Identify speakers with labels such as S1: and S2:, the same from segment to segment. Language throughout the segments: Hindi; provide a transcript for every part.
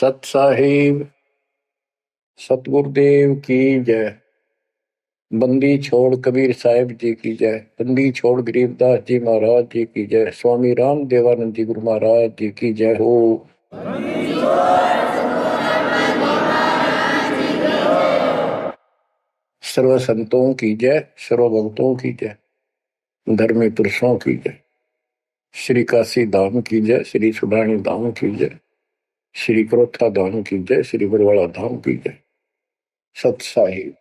S1: सत साहिब सतगुरुदेव की जय। बंदी छोड़ कबीर साहिब जी की जय। बंदी छोड़ गरीबदास जी महाराज जी की जय। स्वामी राम देवानंद जी गुरु महाराज जी की जय हो। सर्व संतों की जय, सर्व भक्तों की जय, धर्मी पुरुषों की जय। श्री काशी धाम की जय, श्री सुडानी धाम की जय, श्री क्रोथा धाम की जय, श्री बरवाड़ा धाम की जय। सत साहिब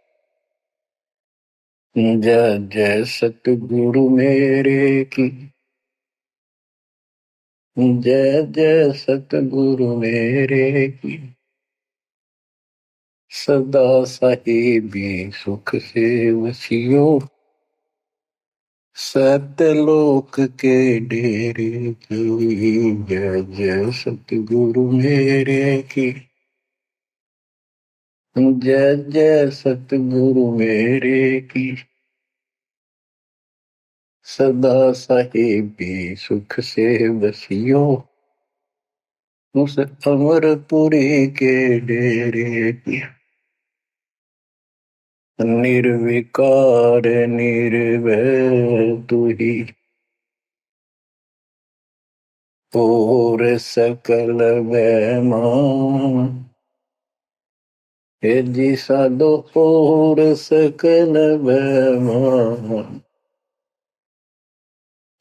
S1: जय जय सतगुरु मेरे की जय जय सतगुरु मेरे की। सदा साहिबी सुख से वसियो सतलोक के डेरे की। जय जय सतगुरु मेरे की जय जय सतगुरु मेरे की। सदा साहिबी सुख से वसियो उस अमरपुरी के डेरे की। निर्विकार निर्भय तू ही और सकल वैमान। हे जी साधो और सकल वैमान।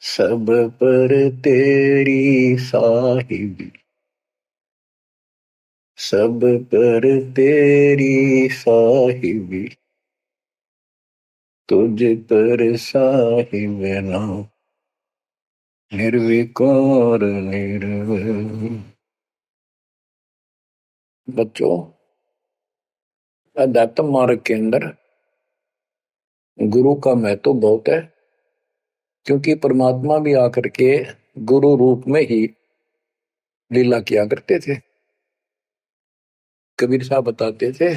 S1: सब पर तेरी साहिबी, सब पर तेरी साहिबी, तुझ पर साहिब नाम। निर्विकार निर्भय। बच्चों, अध्यात्म मार्ग के अंदर गुरु का महत्व बहुत है, क्योंकि परमात्मा भी आकर के गुरु रूप में ही लीला किया करते थे। कबीर साहब बताते थे,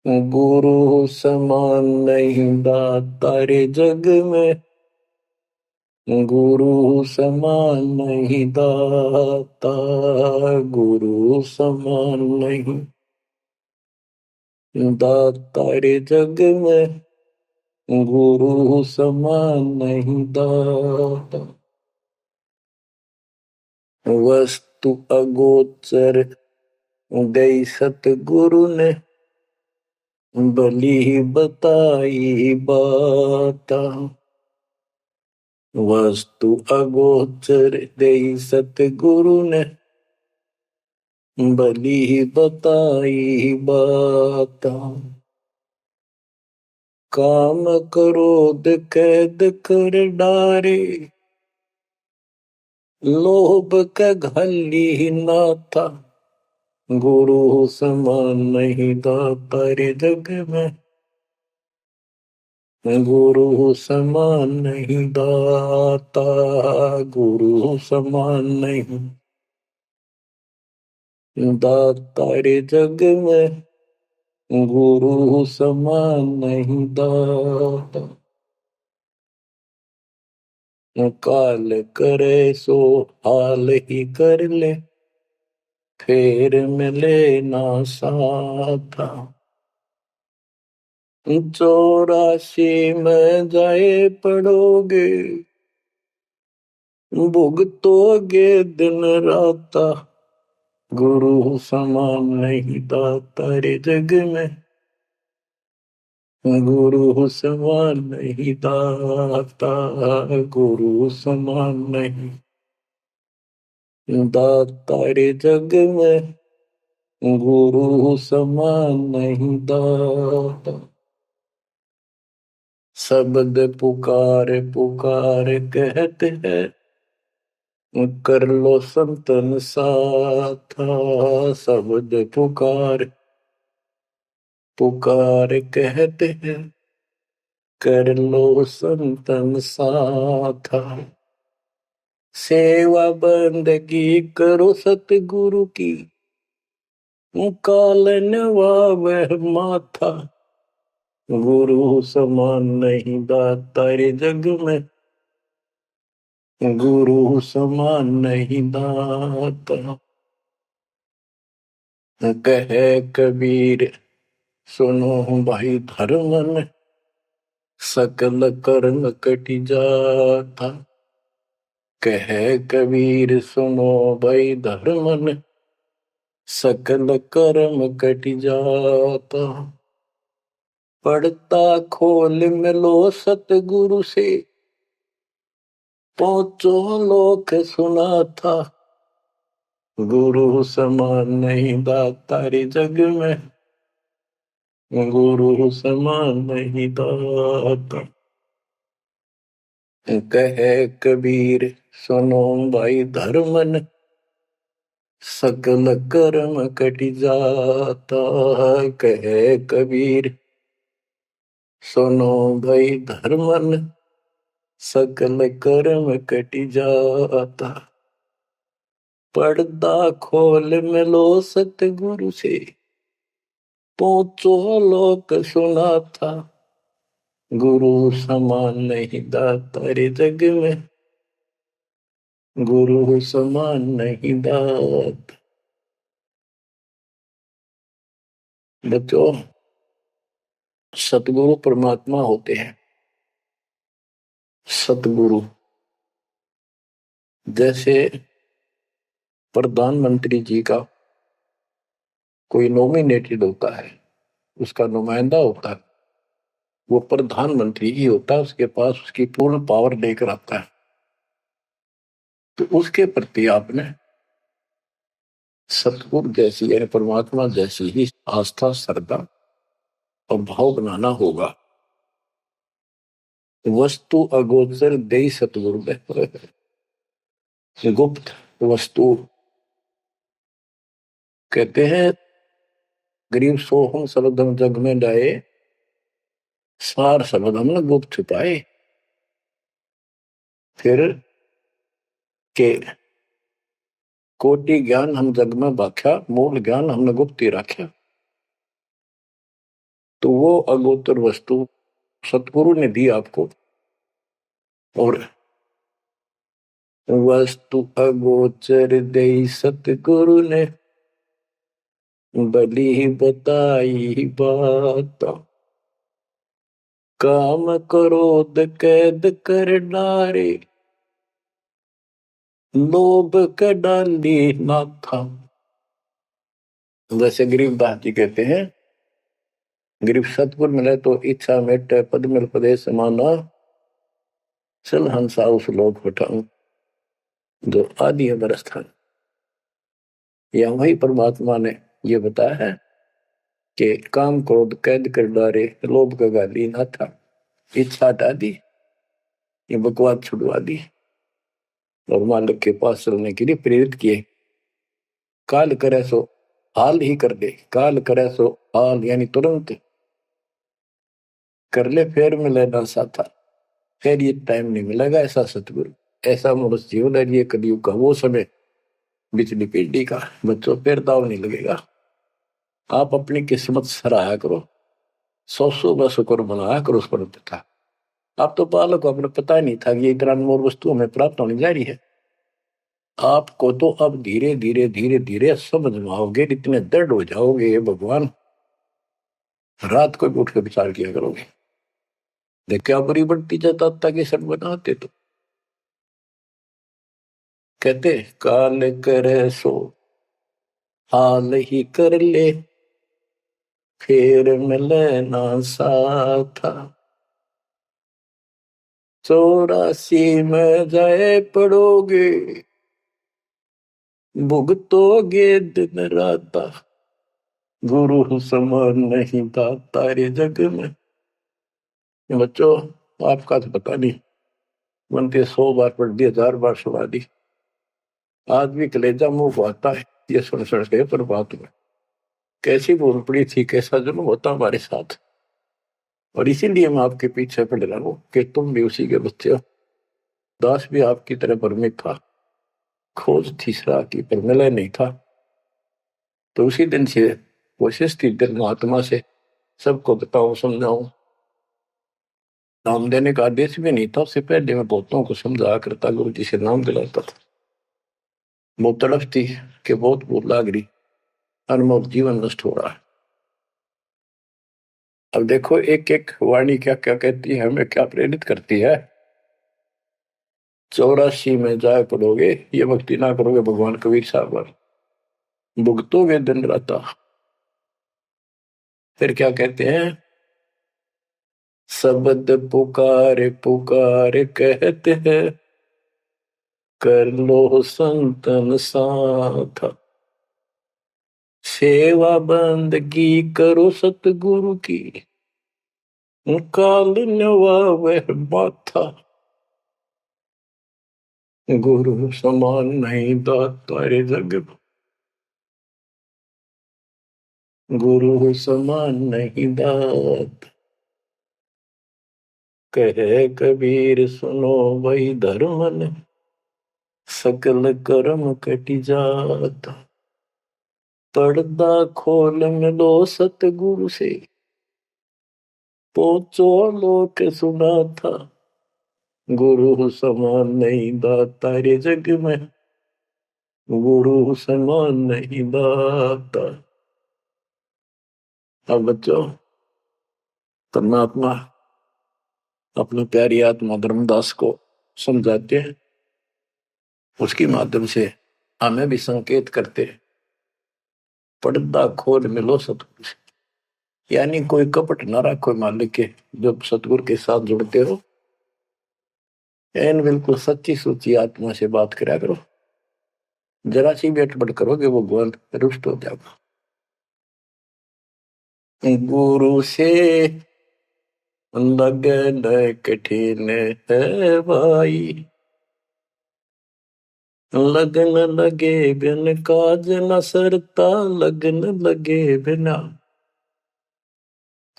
S1: गुरु समान नहीं दाता रे जग में, गुरु समान नहीं दाता, गुरु समान नहीं दाता रे जग में, गुरु समान नहीं दाता। वस्तु अगोचर गई सतगुरु ने, भली बताई बाता। वस्तु अगोचर गई सतगुरु ने, भली बताई बाता। काम क्रोध कैद कर डारे, लोभ का घली ना था, गुरु समान नहीं दाता रे जग में, गुरु समान नहीं दाता, गुरु समान नहीं दाता रे जग में, गुरु समान नहीं दाता। काल करे सो हाल ही कर ले, फेर मिले ना साथा। 84 में जाए पड़ोगे, भुगतोगे दिन राता, गुरु समान नहीं दाता रे जग में, गुरु समान नहीं दाता, गुरु समान नहीं दाता रे जग में, गुरु समान नहीं दाता। शब्द पुकार पुकार कहते हैं, कर लो संतन साथा। शब्द पुकार पुकार कहते हैं, कर लो संतन साथा। सेवा बंदगी करो सतगुरु की, कालन वह माथा, गुरु समान नहीं दाता रे जग में, गुरु समान नहीं दाता। कहे कबीर सुनो भाई धर्मन, सकल कर्म कटि जाता। कहे कबीर सुनो भाई धर्मन, सकल कर्म कटि जाता। पढ़ता खोल मिलो सतगुरु से, पहुंचो लोक सुना था। गुरु समान नहीं दाता रे जग में, गुरु समान नहीं दाता। कहे कबीर सुनो भाई धर्मन, सकल कर्म कटि जाता। कहे कबीर सुनो भाई धर्मन, सकल कर्म कटि जाता। पर्दा खोल मिलो सतगुरु से, पहुंचो लोक सुना था। गुरु समान नहीं दाता रे जग में, गुरु समान नहीं दाता। बच्चों, सतगुरु परमात्मा होते हैं। सतगुरु जैसे प्रधानमंत्री जी का कोई नॉमिनेटेड होता है, उसका नुमाइंदा होता है, वो प्रधानमंत्री ही होता है, उसके पास उसकी पूर्ण पावर लेकर आता है। तो उसके प्रति आपने सतगुरु जैसी यानी परमात्मा जैसी ही आस्था, श्रद्धा और भाव बनाना होगा। वस्तु अगोचर दे सतगुरु में, गुप्त वस्तु कहते हैं। गरीब सोहम सबदम जग में डाए, सार शब्द हमने गुप्त छुपाए। फिर के कोटि ज्ञान हम जग में बाख्या, मूल ज्ञान हमने गुप्त ही रखा। तो वो अगोचर वस्तु सतगुरु ने दी आपको। और वस्तु अगोचर दे सतगुरु ने, बली बताई बात। काम क्रोध कैद कर डारे, लोभ का डाली ना था। जैसे गरीबदास जी कहते हैं, गरीब सतगुरु मिले तो इच्छा मेटे, पद मिल पदे समाना, चल हंसा उस लोक पठाऊं जो आदि अमर स्थान। या वही परमात्मा ने ये बताया है कि काम क्रोध कैद कर डारे, लोभ का गाली ना था। इच्छा हटा दी, ये बकवास छुड़वा दी और मालिक के पास चलने के लिए प्रेरित किए। काल करे सो हाल ही कर दे, काल करे सो हाल यानी तुरंत कर ले, फिर मिले ना साथा। फिर ये टाइम नहीं मिलेगा। ऐसा सतगुरु, ऐसा मनुष्य जीवन है ये कलयुग का वो समय, बिजली पीढ़ी का। बच्चों, फिर दाव नहीं लगेगा। आप अपनी किस्मत सराहा करो, सौ शुक्र बनाया करो उस पर था। आप तो बालक को अपने पता ही नहीं था कि ये इतना अनमोल वस्तु हमें प्राप्त होने जा रही है। आपको तो अब धीरे धीरे धीरे धीरे समझ में आओगे, इतने दृढ़ हो जाओगे ये भगवान, रात को भी उठ कर विचार किया करोगे। देख क्या बड़ी बढ़ती जाता कि सब बनाते तो कहते काल करे सो हाल ही कर ले, फिर मिले ना साथा। 84 में जाए पड़ोगे, भुगतोगे दिन राता। गुरु समान नहीं दाता रे जग में। बच्चों, आपका तो पता नहीं, बनते 100 बार पढ़ दी, 1000 बार सुना दी, आज भी कलेजा मुंह को आता है ये सुन सुन के। पर बात में कैसी भूल पड़ी थी, कैसा जुल्म होता हमारे साथ। और इसीलिए मैं आपके पीछे पड़ रहा हूँ कि तुम भी उसी के बच्चे हो। दास भी आपकी तरह भ्रमित था, खोज तीसरा की पर मिला नहीं था। तो उसी दिन से कोशिश थी महात्मा से सबको बताऊं, समझाऊं। नाम देने का आदेश भी नहीं था, उससे पहले मैं बहुतों को समझाया करता, गुरु जी से नाम दिलाता था। बहुत तड़फ थी कि बहुत भूख लाग रही। अनमोल जीवन नष्ट हो रहा है। अब देखो एक एक वाणी क्या क्या कहती है, हमें क्या प्रेरित करती है। 84 में जाए पड़ोगे, ये भक्ति ना करोगे भगवान कबीर साहब भुगतोगे दिन राता। फिर क्या कहते हैं, शब्द पुकार पुकार कहते हैं, कर लो संतन साथ, सेवा बंदगी करो सतगुरु की, काल नवावे माथा, गुरु समान नहीं दाता रे जग में, गुरु समान नहीं दात। कहे कबीर सुनो वही धर्म ने, सकल कर्म कटी जात, पर्दा खोल मिलो सतगुरु से, पहुंचो लोक सुना था, गुरु समान नहीं दाता रे जग में, गुरु समान नहीं दाता। अब बच्चों, परमात्मा अपनी प्यारी आत्मा धर्मदास को समझाते हैं, उसके माध्यम से हमें भी संकेत करते हैं, पर्दा खोल मिलो सतगुरु से। यानी कोई कपट ना रखो मालिक के, जब सतगुरु के साथ जुड़ते हो एन बिल्कुल सच्ची सुची आत्मा से बात करा करो। जरा सी भी अटपट करोगे वो भगवान रुष्ट हो जाएगा। गुरु से लगन कठिन है भाई, लगन लगे बिन काज न सरता, लगन लगे बिना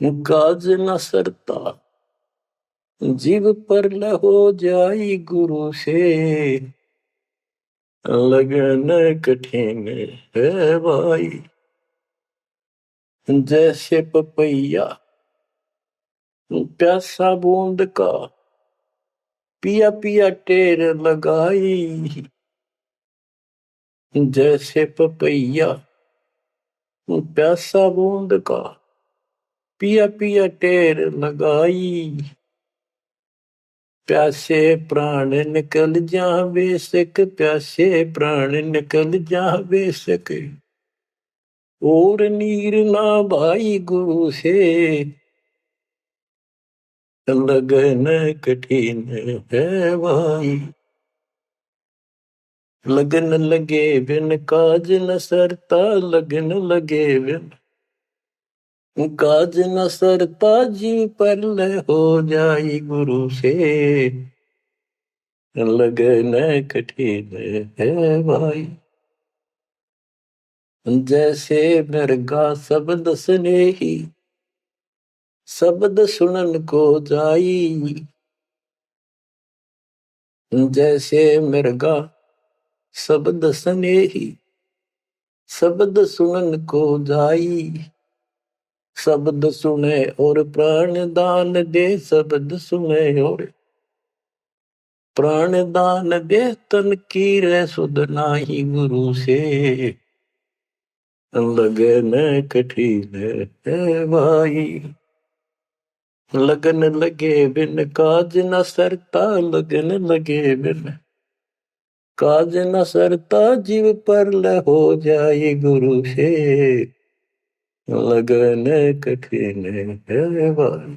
S1: काज न सरता, जीव पर हो जाई गुरु से, लगन कठिन है भाई। जैसे पपैया प्यासा बूंद का, पिया पिया टेर लगाई, जैसे पपैया प्यासा बूंद का, पिया पिया टेर लगाई, प्यासे प्राण निकल जा बेशक, प्यासे प्राण निकल जा बेशक, और नीर ना भाई गुरु से, लगन कठिन है भाई। लगन लगे बिन काज न सरता, लगन लगे बिन काज न सरता, जीव पर हो जाई गुरु से, लगन कठिन है भाई। जैसे मृगा शब्द स्नेही, शब्द सुनन को जाई, जैसे मृगा शब्द स्नेही, शब्द सुनन को जाई, शब्द सुने और प्राण दान दे, शब्द सुने और प्राण दान दे, तन की रे सुध नाही गुरु से, लगन कठिन है भाई। लगन लगे बिन काज न सरता, लगन लगे बिन काज न सरता, जीव पर हो जाए गुरु से, लगन कठिन है भाई।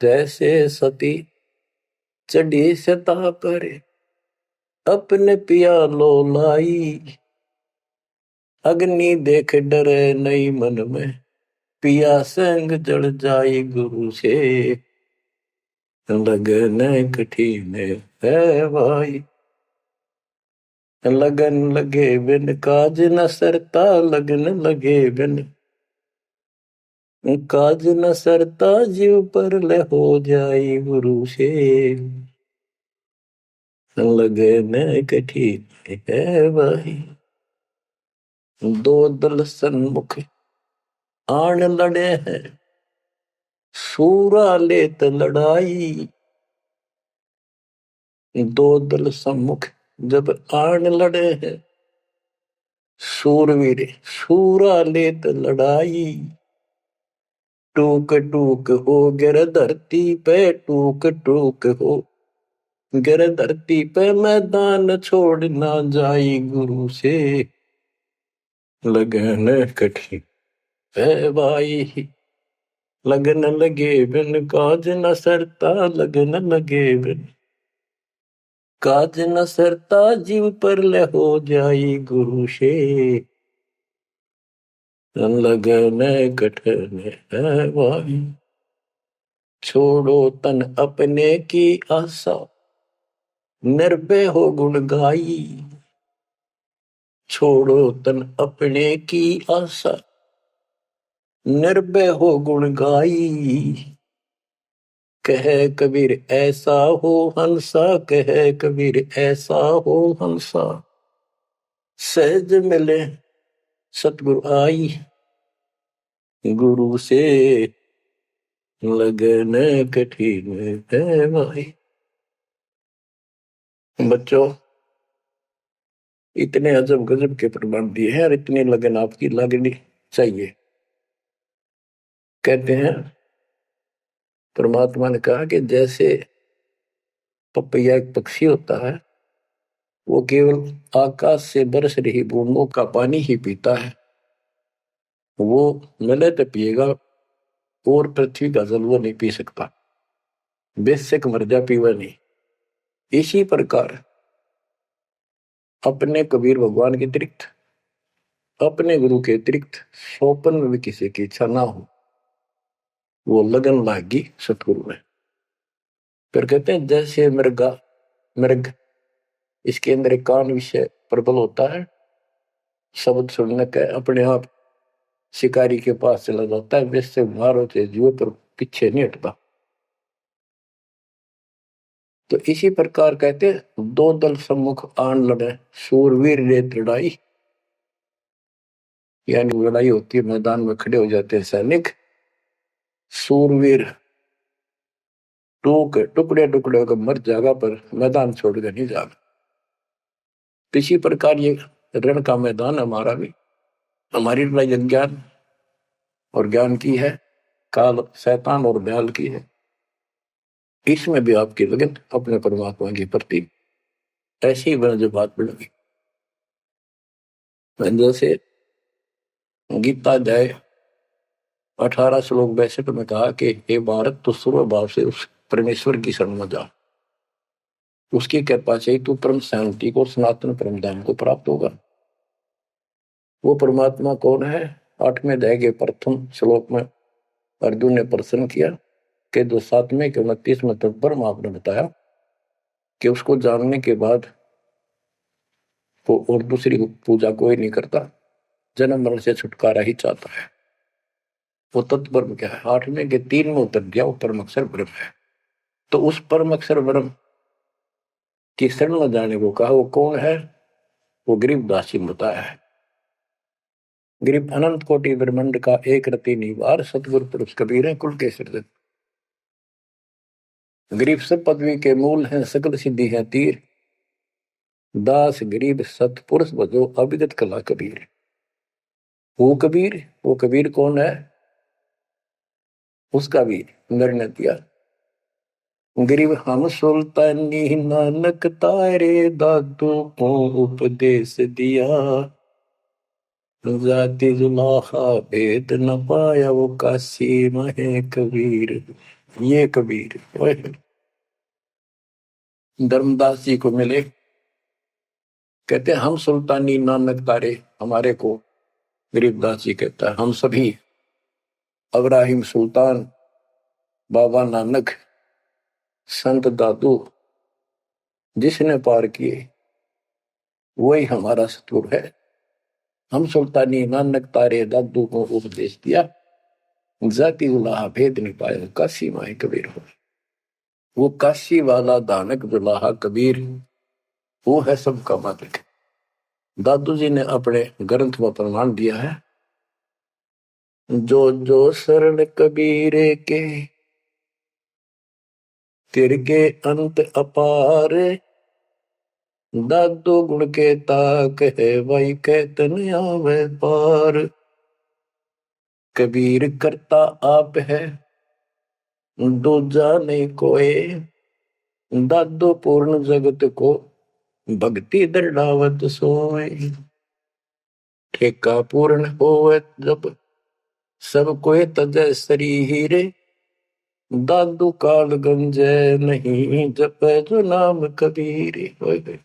S1: जैसे सती चढ़ी सता पर, अपने पिया लो लाई, अग्नि देख डरे नहीं मन में, पिया संग जल जाई गुरु से, लगन कठिन है भाई। लगन लगे बिन काज न सरता, लगन लगे बिन काज न सरता, जीव पर हो जाई गुरु से, लगन कठिन है भाई। दो दल सन्मुख आन लड़े हैं, सूरा लेत लड़ाई, दो दल सम्मुख जब आन लड़े हैं, सूरवीर सूरा लेत लड़ाई, टूक टूक हो गिर धरती पे, टूक टूक हो गिर धरती पे, मैदान छोड़ ना जाई गुरु से, लगन कठिन है भाई। लगन लगे बिन काज न सरता, लगन लगे बिन काज न सरता, जीव पर ले हो जाई गुरु से, लगन कठिन है भाई। छोड़ो तन अपने की आशा, निर्भय हो गुण गाई। छोड़ो तन अपने की आशा, निर्भय हो गुण गाई। कह कबीर ऐसा हो हंसा, कह कबीर ऐसा हो हंसा, सहज मिले सतगुरु आई, गुरु से लगन कठिन है भाई। बच्चों, इतने अजब गजब के प्रमाण दिए हैं और इतनी लगन आपकी लगनी चाहिए। कहते हैं परमात्मा ने कहा कि जैसे पपैया एक पक्षी होता है, वो केवल आकाश से बरस रही बूंदों का पानी ही पीता है, वो मिले तो पिएगा, और पृथ्वी का जल वो नहीं पी सकता, बेशक मर जा पीवा नहीं। इसी प्रकार अपने कबीर भगवान के अतिरिक्त, अपने गुरु के अतिरिक्त सोपन में भी किसी की इच्छा ना हो, वो लगन लागी सतगुरु में। फिर कहते हैं जैसे मृगा मृग, इसके अंदर एक कान विषय प्रबल होता है, शब्द सुनने का अपने आप शिकारी के पास चला जाता है, वैसे मारो से जीव पर पीछे नहीं हटता। तो इसी प्रकार कहते हैं दो दल सम्मुख आन लड़े, शूरवीर रेत लड़ाई, यानी लड़ाई होती है, मैदान में खड़े हो जाते हैं सैनिक, शूरवीर टूक टुकड़े टुकड़े होकर मर जाएगा, पर मैदान छोड़कर नहीं जाएगा। इसी प्रकार ये रण का मैदान हमारा भी, हमारी लड़ाई अज्ञान और ज्ञान की है, काल शैतान और ब्याल की है। इसमें भी आपकी लगन अपने परमात्मा के प्रति ऐसी ही जो बात बढ़ेगी। जैसे गीता अध्याय 18 श्लोक 62 में कहा कि हे भारत, तो सर्व भाव से उस परमेश्वर की शरण में जा, उसकी कृपा से तू परम शांति को, सनातन परम धाम को प्राप्त होगा। वो परमात्मा कौन है? 8वें अध्याय के प्रथम श्लोक में अर्जुन ने प्रश्न किया कि जो 7वें के 29वें तक परम आपने बताया कि उसको जानने के बाद वो और दूसरी पूजा कोई नहीं करता, जन्म मरण से छुटकारा ही चाहता है। वो तत्पर क्या है? 8वें के 3 में उतर गया, वो परम अक्षर ब्रह्म है। तो उस परम अक्षर ब्रह्म की शरण में जाने को कहा। वो कौन है? वो गरीबदास जी बताया है। गरीब अनंत कोटि ब्रह्मांड का एक रति निवार, सतगुरु पुरुष कबीर है कुल के सृजन। गरीब सब पदवी के मूल हैं, सकल सिद्धि है तीर, दास गरीब सतपुरुष बजो अविगत कला कबीर। वो कबीर कौन है? उसका भी निर्णय दिया। गरीब हम सुल्तानी नानक तारे, दादू को उपदेश दिया, जाति जुलाहा भेद न पाया, वो काशी महे कबीर। ये कबीर धर्मदास जी को मिले, कहते हैं हम सुल्तानी नानक तारे, हमारे को गरीबदास जी कहता है हम सभी अब्राहिम सुल्तान, बाबा नानक, संत दादू जिसने पार किए वही हमारा सतगुरु है। हम सुल्तानी नानक तारे, दादू को उपदेश दिया, जाति जुलाहा भेद नहीं पाया, काशी माए कबीर हो। वो काशी वाला दानक जुलाहा कबीर, वो है सबका मालिक। दादू जी ने अपने ग्रंथ में प्रमाण दिया है, जो जो शरण कबीरे के, तिरगे अंत अपार, दादो गुण के ताक है भाई कहतन आवे पार। कबीर करता आप है दूजा नहीं कोई। दादो पूर्ण जगत को भक्ति दृढ़ावत सोए। ठेका पूर्ण होवे जब सब कोई तजय शरीर। दादू काल गंजे नहीं जपे जो नाम कबीर।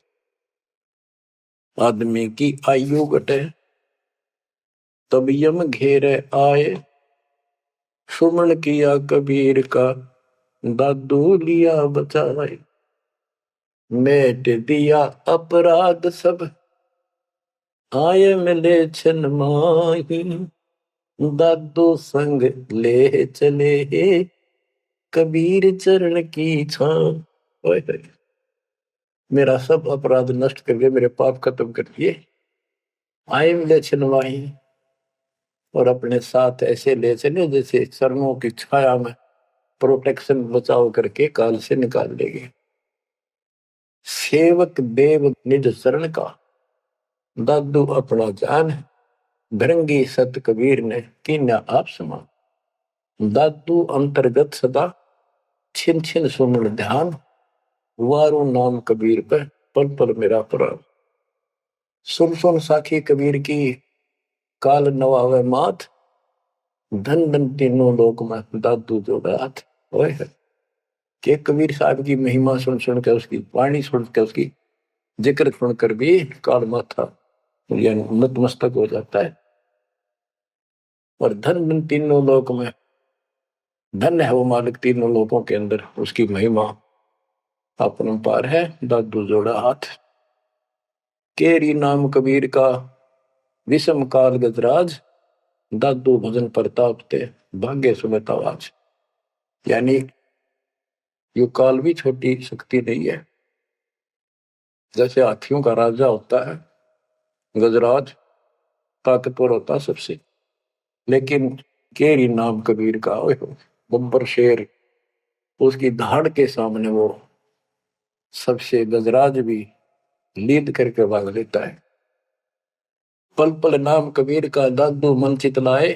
S1: आदमी की आयु घटे तब यम घेरे आए। सुमन किया कबीर का दादू लिया बचाए। मेट दिया अपराध सब आए मिले छन माही। दादू संग ले चले कबीर चरण की छां। मेरा सब अपराध नष्ट करके मेरे पाप खत्म कर दिए। आए मिले छन माही और अपने साथ ऐसे ले चले जैसे चरणों की छाया में प्रोटेक्शन बचाव करके काल से निकाल लेंगे। सेवक देव निज शरण का दादू अपना जान। भृंगी सत कबीर ने कीन्या आप समान। दादू अंतर्गत सदा छिन छिन सुमन ध्यान। वारू नाम कबीर पे पल पल मेरा प्राण। सुन सुन साखी कबीर की काल नवावे मात। धन धन तीनों लोक में दादू जोड़ा हाथ। के कबीर साहब की महिमा सुन सुन के उसकी वाणी सुन के उसकी जिक्र सुनकर भी काल माथा यानी नतमस्तक हो जाता है। और धन धन तीनों लोक में धन है वो मालिक तीनों लोकों के अंदर उसकी महिमा अपरंपार है। दादू जोड़ा हाथ। केरी नाम कबीर का विषम काल गजराज। दादू भजन प्रताप ते भाग्य सुबह आवाज। यानी ये काल भी छोटी शक्ति नहीं है। जैसे हाथियों का राजा होता है गजराज ताकतवर होता सबसे। लेकिन केरी नाम कबीर का बब्बर शेर उसकी धाड़ के सामने वो सबसे गजराज भी लीद करके भाग लेता है। पल पल नाम कबीर का दादू मन चितलाए।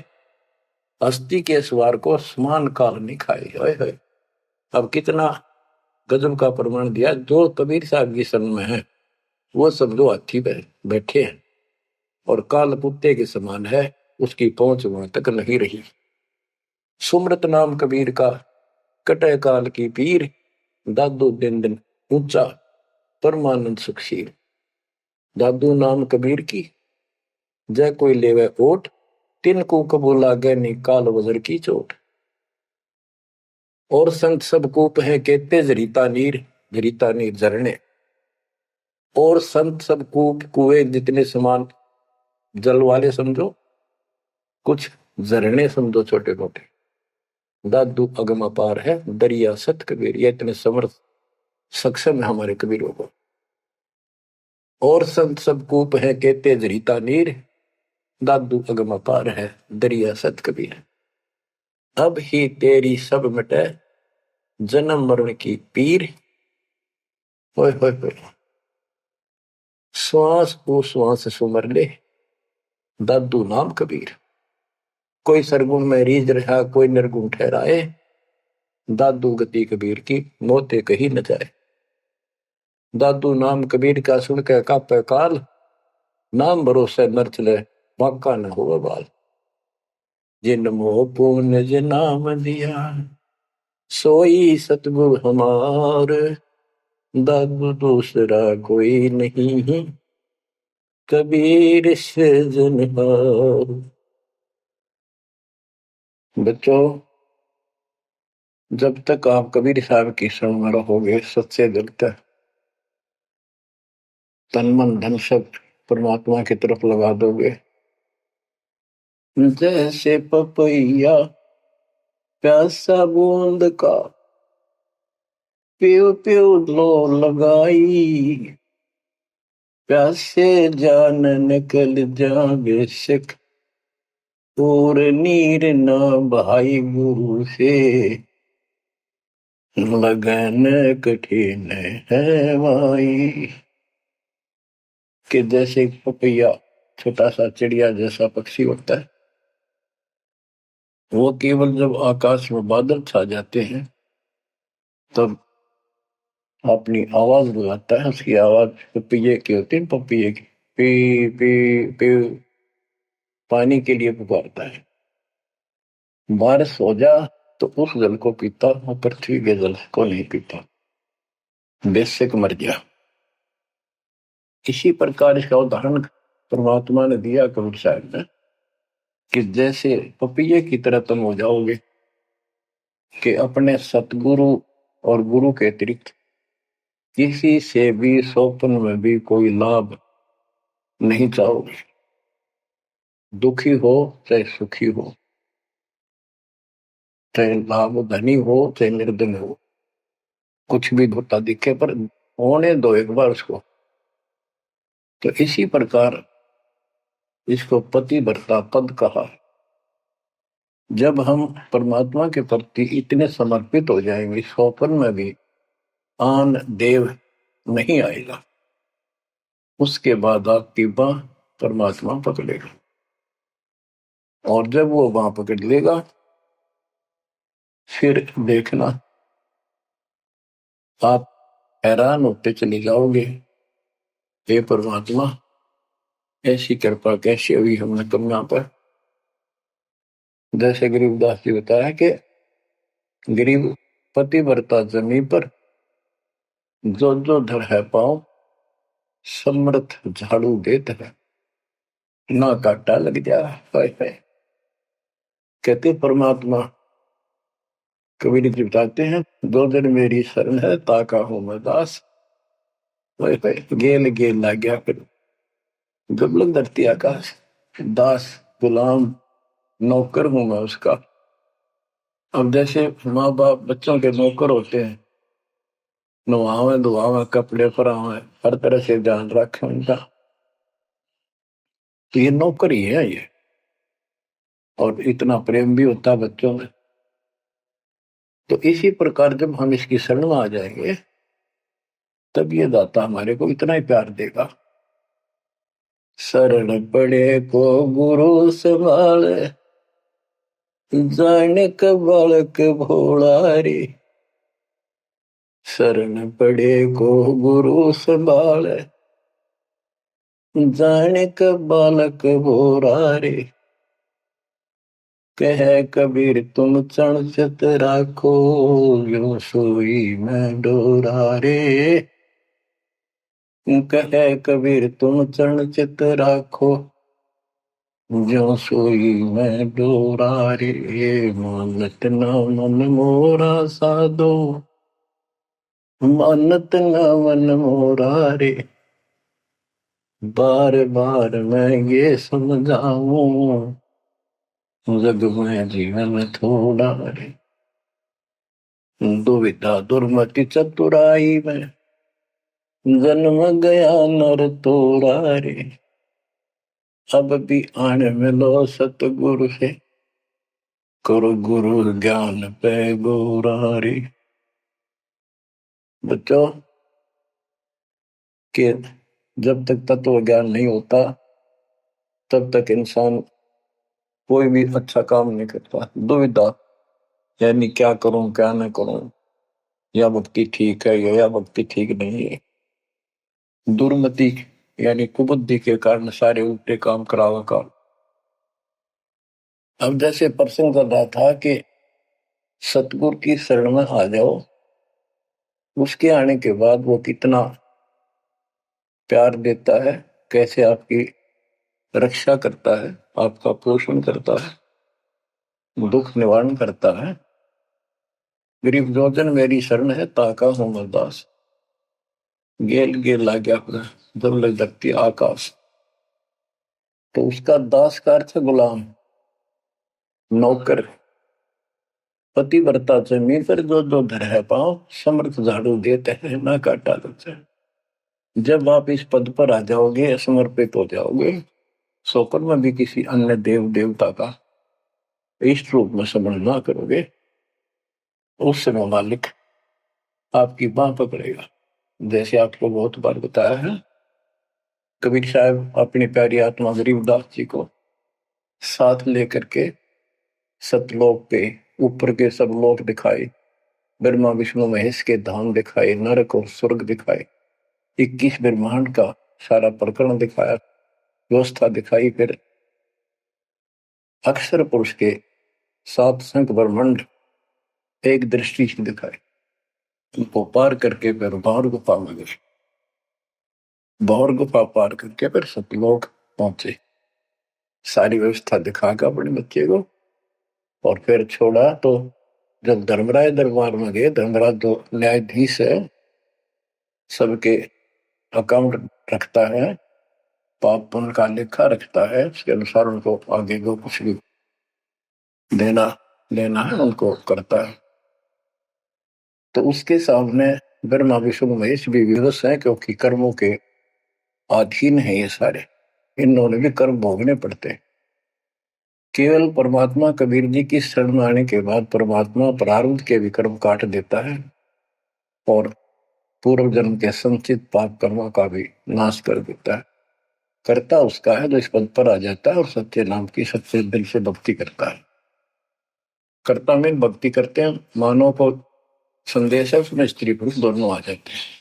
S1: हस्ती के सवार को समान काल नहीं खाए। अब कितना गजब का प्रमाण दिया। जो कबीर साहब की शरण में है वो सब जो हाथी पे बैठे हैं और काल कुत्ते के समान है उसकी पहुंच वहां तक नहीं रही। सुमरत नाम कबीर का कटे काल की पीर। दादू दिन दिन ऊंचा परमानंद सुखशील। दादू नाम कबीर की जय कोई लेवे ओट। तिनको कबूल लागे नी काल वजर की चोट। और संत सब कूप है कहते जरीता नीर झरने। और संत सब कूप कुएं जितने समान जल वाले समझो कुछ झरने समझो छोटे मोटे। दादू अगम अपार है दरिया सत कबीर। ये इतने समर्थ सक्षम है हमारे कबीरों को। और संत सब कूप है कहते जरीता नीर। दादू अगम अपार है दरिया सत कबीर। अब ही तेरी सब मिटे जन्म मरण की पीर। होय होय होय। श्वास को श्वास सुमर ले दादू नाम कबीर। कोई सरगुण में रीझ रहा कोई निर्गुण ठहराए। दादू गति कबीर की मोते कहीं न जाए। दादू नाम कबीर का सुन के कापे काल। नाम भरोसे नर चले बांका न हो बाल। जिन मोह पुण्य जिन नाम दिया सोई सतगुरु हमार। दादू दूसरा कोई नहीं कबीर से जनहार। बच्चों जब तक आप कबीर साहब की शरण में रहोगे सच्चे दिल तक तन मन धन सब परमात्मा की तरफ लगा दोगे। जैसे पपैया प्यासा बूंद का प्यो प्यो लो लगाई। प्यासे जान निकल जावे सिख और नीर न भाई गुरु से। लगन कठिन है भाई। कि जैसे एक पपैया छोटा सा चिड़िया जैसा पक्षी होता है, वो केवल जब आकाश में बादल छा जाते हैं तब अपनी आवाज लगाता है। उसकी आवाज पपैये की होती है, पपैये की पी पी पी, पानी के लिए पुकारता है। बारिश हो जा तो उस जल को पीता, वो पृथ्वी के जल को नहीं पीता, बेशक मर गया। इसी प्रकार इसका उदाहरण परमात्मा ने दिया कबीर साहब ने कि जैसे पपैये की तरह तुम हो जाओगे कि अपने सतगुरु और गुरु के अतिरिक्त किसी से भी स्वप्न में भी कोई लाभ नहीं चाहोगे। दुखी हो चाहे सुखी हो, चाहे लाभ धनी हो चाहे निर्धन हो, कुछ भी धोता दिखे पर होने दो एक बार उसको। तो इसी प्रकार इसको पतिव्रता पद कहा। जब हम परमात्मा के प्रति इतने समर्पित हो जाएंगे, स्वप्न में भी आन देव नहीं आएगा, उसके बाद आपकी बाह परमात्मा पकड़ेगा। और जब वो बाह पकड़ लेगा फिर देखना आप हैरान होते चले जाओगे, हे परमात्मा ऐसी कृपा कैसे हुई हमने कन्या पर। जैसे गरीबदास जी बताया कि गरीब पतिव्रता जमी पर जो जो धर है पाओ, समर्थ झाड़ू देत है, ना काटा लग जा। कहते परमात्मा कबीर जी बताते हैं, दो दिन मेरी शरण है ताका हूं मैं दास। गेल गेल ला गया फिर गबलक धरती आकाश, दास गुलाम नौकर हूं मैं उसका। अब जैसे माँ बाप बच्चों के नौकर होते हैं, नवावे धुआवे कपड़े परावे हर तरह से ध्यान रखें उनका, तो ये नौकर ही है ये। और इतना प्रेम भी होता है बच्चों में। तो इसी प्रकार जब हम इसकी शरण में आ जाएंगे तब ये दाता हमारे को इतना ही प्यार देगा। शरण पड़े को गुरु संभाले, जाने का बालक भोला रे। शरण पड़े को गुरु संभाले, जाने का बालक भोला रे। कह कबीर तुम चरण चित राखो, यो सोई मैं डोरा रे। कह कबीर तुम चरण चित राखो, जो सोई मैं डोरा रे। मानत न मन मोरा साधो, मानत न मन मोरा रे। बार बार मैं ये समझाऊं, जग में जीवन थोड़ा रे। दुविधा दुर्मति चतुराई में, जन्म गया नर तोड़ा रे। अब भी आन मिलो सतगुरु से, करो गुरु ज्ञान पे गोरा रे। बच्चों के जब तक तत्व ज्ञान नहीं होता तब तक इंसान कोई भी अच्छा काम नहीं करता। दुविधा यानी क्या करूं क्या न करूं, या भक्ति ठीक है या भक्ति ठीक नहीं है। दुर्मति यानी कुबुद्धि के कारण सारे उल्टे काम करावा का। अब जैसे प्रसंग कर रहा था कि सतगुरु की शरण में आ जाओ, उसके आने के बाद वो कितना प्यार देता है, कैसे आपकी रक्षा करता है, आपका पोषण करता है, दुख निवारण करता है। गरीब जोजन मेरी शरण है ताका हूं मैं दास, गेल गेल ला गया जब लग धरती आकाश। तो उसका दास का अर्थ गुलाम, नौकर। पतिव्रता जमीन पर जो जो धर है पाओ, समर्थ झाड़ू देते हैं ना काटा लगता है। जब आप इस पद पर आ जाओगे, समर्पित हो जाओगे, स्वप्न में भी किसी अन्य देव देवता का इष्ट रूप में समझ ना करोगे, उस समय मालिक आपकी बाह पकड़ेगा। जैसे आपको बहुत बार बताया है कबीर साहब अपनी प्यारी आत्मा गरीबदास जी को साथ लेकर के सतलोक पे ऊपर के सब लोक दिखाए, ब्रह्मा विष्णु महेश के धाम दिखाए, नरक और स्वर्ग दिखाए, 21 ब्रह्मांड का सारा प्रकरण दिखाया, व्यवस्था दिखाई। फिर अक्षर पुरुष के 7 संख ब्रह्मांड एक दृष्टि से दिखाए। उनको पार करके फिर भौर गुफा में गए, भौर गुफा पार करके फिर सतलोक पहुंचे, सारी व्यवस्था दिखाकर अपने बच्चे को, और फिर छोड़ा। तो जब धर्मराज दरबार में गए, धर्मराज जो न्यायाधीश है, सबके अकाउंट रखता है, पाप पुण्य का लेखा रखता है, उसके अनुसार उनको आगे को कुछ भी देना लेना है उनको करता है। तो उसके सामने ब्रह्मा विष्णु महेश भी विवश है, क्योंकि कर्मों के अधीन है ये सारे, इन्होंने भी कर्म भोगने पड़ते हैं। केवल परमात्मा कबीर जी की शरण में आने के बाद परमात्मा प्रारब्ध के भी कर्म काट देता है और पूर्व जन्म के संचित पाप कर्मों का भी नाश कर देता है। करता उसका है जो इस पद पर आ जाता है और सच्चे नाम की सच्चे दिल से भक्ति करता है। कर्ता में भक्ति करते हैं, मानव को संदेश है, उसमें स्त्री पुरुष दोनों आ जाते हैं।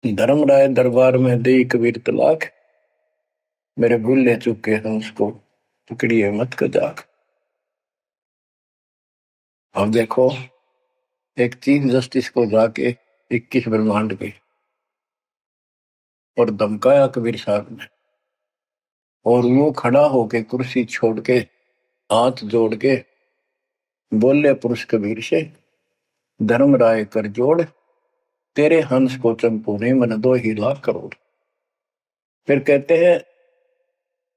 S1: धर्मराय दरबार में दे कबीर तलाक, मेरे भूल ले चुके हैं उसको पकड़िए मत कजाक। अब देखो, एक चीफ जस्टिस को जाके 21 ब्रह्मांड के और धमकाया कबीर साहब ने, और वो खड़ा होके कुर्सी छोड़ के हाथ जोड़ के बोले पुरुष कबीर से, धर्मराय कर जोड़, तेरे हंस को चंपू ने मन 2 ही लाख करोड़। फिर कहते हैं,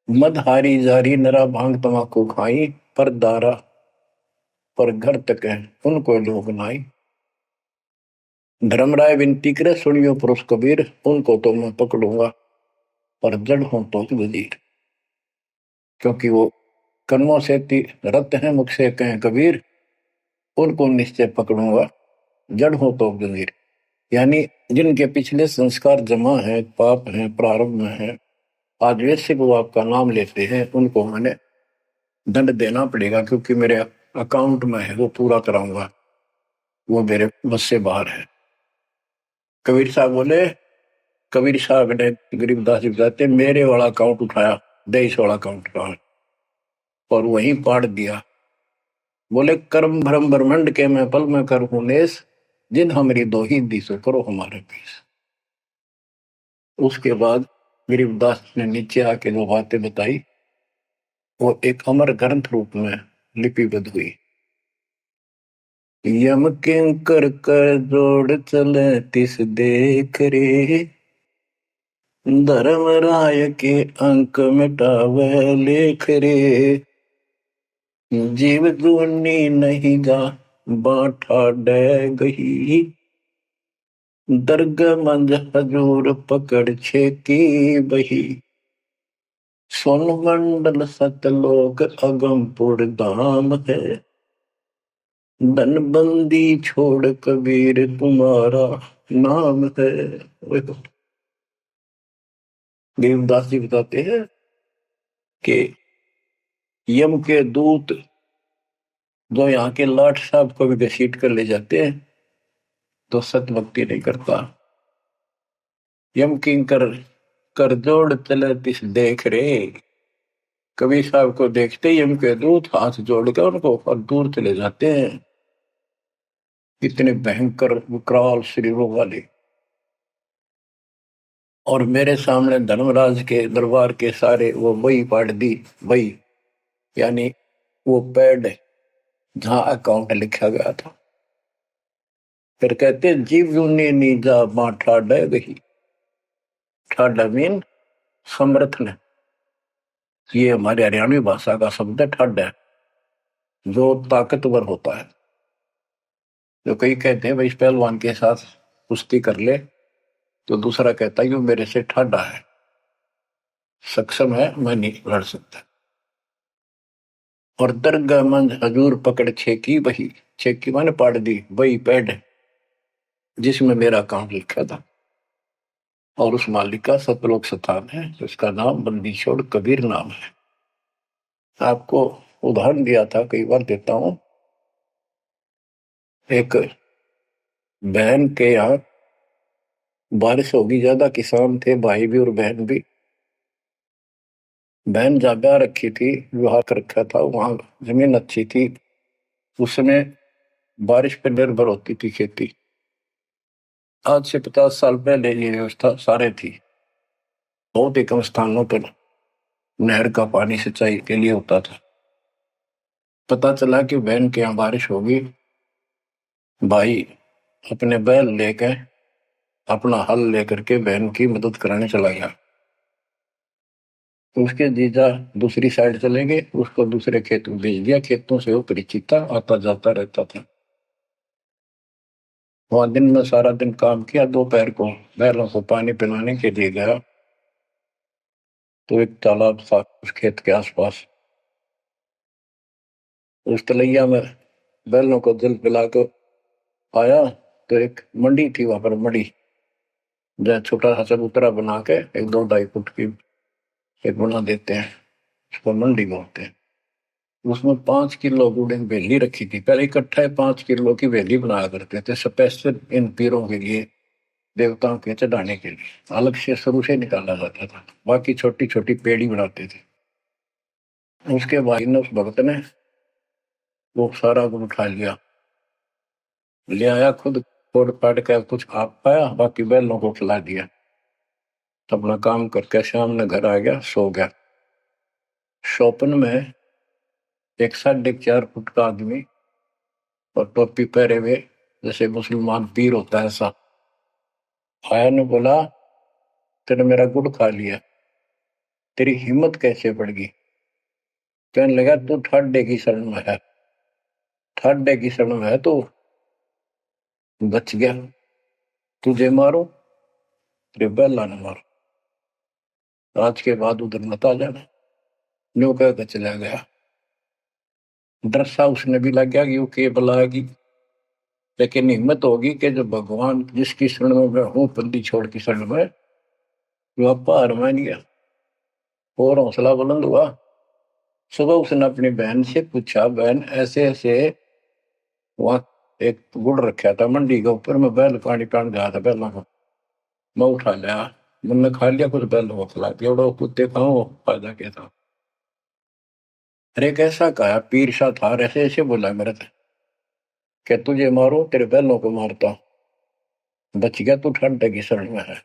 S1: मद हारी जारी नरा भांग तमाकू खाई, पर दारा पर घर तक है उनको लोग नाई। धर्मराय विनती करे, सुनियो पुरुष कबीर, उनको तो मैं पकड़ूंगा पर जड़ हूं तो वजीर। क्योंकि वो कर्मों से रत है, मुख से कहें कबीर, उनको निश्चय पकड़ूंगा, जड़ हो तो वजीर। यानी जिनके पिछले संस्कार जमा है, पाप है, प्रारंभ में है, आज वैसे वो आपका नाम लेते हैं, उनको मैंने दंड देना पड़ेगा, क्योंकि मेरे अकाउंट में है, वो पूरा कराऊंगा, वो मेरे बस से बाहर है। कबीर साहब बोले, कबीर साहब ने गरीबदास जी बताते, मेरे वाला अकाउंट उठाया, 23 वाला अकाउंट उठाया और वहीं पाड़ दिया। बोले, कर्म भ्रम ब्रह्मंड के मैं पल में कर हूं नेस, जिन हमारी दो ही दिसो करो हमारे पीस। उसके बाद गरीबदास ने नीचे आके जो बातें बताई, वो एक अमर ग्रंथ रूप में लिपिबद्ध हुई। यम किंकर कर जोड़ चले तिस देख रे, धर्म राय के अंक मिटावे लेख रे, जीव जूनी नहीं जा बाठा डे गही, दर्ग मंज हजूर पकड़ छे की बही, सोन मंडल सतलोक अगमपुर धाम है, धनबंदी छोड़ कबीर तुम्हारा नाम है। देवदास जी बताते हैं कि यम के दूत जो यहाँ के लाट साहब को भी घसीट कर ले जाते हैं तो सत भक्ति नहीं करता। यम किंकर कर जोड़ चले तिस देख रे, कबीर साहब को देखते ही यम के दूत हाथ जोड़ कर उनको और दूर चले जाते हैं। इतने भयंकर विकराल शरीरों वाले, और मेरे सामने धर्मराज के दरबार के सारे वो बही पाड़ दी। बही यानी वो पैड जहां अकाउंट लिखा गया था। फिर कहते, जीव जूनी नीजा मां ठाडा गही, ठाडा मीन समर्थन, ये हमारी हरियाणवी भाषा का शब्द है ठाडा, जो ताकतवर होता है। जो कई कहते हैं भाई इस पहलवान के साथ कुश्ती कर ले, तो दूसरा कहता है ये मेरे से ठाडा है, सक्षम है, मैं नहीं लड़ सकता। और दरगाह मंद हजूर पकड़ छेकी बही, छेकी माने पाड़ दी, बही पैड जिसमें मेरा अकाउंट लिखा था। और उस मालिक का सतलोक स्थान है, उसका नाम बंदीछोड़ कबीर नाम है। आपको उदाहरण दिया था, कई बार देता हूं। एक बहन के यहाँ बारिश होगी ज्यादा, किसान थे भाई भी और बहन भी। बहन जहाँ ब्याह रखी थी, विवाह कर रखा था, वहां जमीन अच्छी थी। उस समय बारिश पर निर्भर होती थी खेती। आज से 50 साल पहले ये व्यवस्था सारे थी। बहुत ही कम स्थानों पर नहर का पानी सिंचाई के लिए होता था। पता चला कि बहन के यहाँ बारिश होगी। भाई अपने बैल लेकर, अपना हल लेकर के बहन की मदद कराने चला गया। तो उसके जीजा दूसरी साइड चले गए, उसको दूसरे खेत में भेज दिया। खेतों से वो परिचित था, आता जाता रहता था। वहां दिन में सारा दिन काम किया। दोपहर को बैलों को पानी पिलाने के लिए गया, तो एक तालाब था उस खेत के आसपास। उस तलैया में बैलों को जल पिला कर आया, तो एक मंडी थी वहां पर। मंडी जहाँ छोटा सा चबूतरा बना के एक 2-2.5 फुट की एक बना देते हैं, उसको मंडी बोलते हैं। उसमें 5 किलो गुड़ की वेली रखी थी। पहले इकट्ठा 5 किलो की वेली बनाया करते थे, स्पेशल इन पीरों के लिए, देवताओं के चढ़ाने के लिए अलग से शुरू से निकाला जाता था। बाकी छोटी छोटी पेड़ी बनाते थे। उसके भाई ने, उस भक्त ने, वो सारा गुड़ उठा लिया, ले आया खुद, फोड़ पाड़ कर कुछ आप पाया, बाकी बैलों को खिला दिया। अपना काम करके शाम में घर आ गया, सो गया। स्वप्न में एक 4.5 फुट का आदमी और टोपी पहरे हुए, जैसे मुसलमान पीर होता है ऐसा, आया ने बोला, तेने मेरा गुड़ खा लिया, तेरी हिम्मत कैसे बढ़ गई? कहने लगा, तू ठाडे की शरण में है, ठाडे की शरण में है तो बच गया। तुझे मारो, तेरे बैला ने मारो, आज के बाद उधर मत आ जाना। न्यू कहकर चला गया। डर सा उसने भी लग गया कि वो के बुलाएगी, लेकिन हिम्मत होगी कि जो भगवान जिसकी शरण में मैं हूं, बंदी छोड़ की शरण में, वो आपा हार मान गया और हौसला बुलंद हुआ। सुबह उसने अपनी बहन से पूछा, बहन ऐसे ऐसे वहां एक गुड़ रखा था मंडी के ऊपर, मैं बैल पानी पान गया था, बैलों को मैं उठा लिया, मैंने खा लिया, कुछ बैलों को खिला दिया, बड़ा कुत्ते खाओ, फायदा क्या था? अरे कैसा कहा, पीर सा था, ऐसे ऐसे बोला मेरे से कि तुझे मारो, तेरे बैलों को मारता, बच गया, तू ठंड की शरण में है।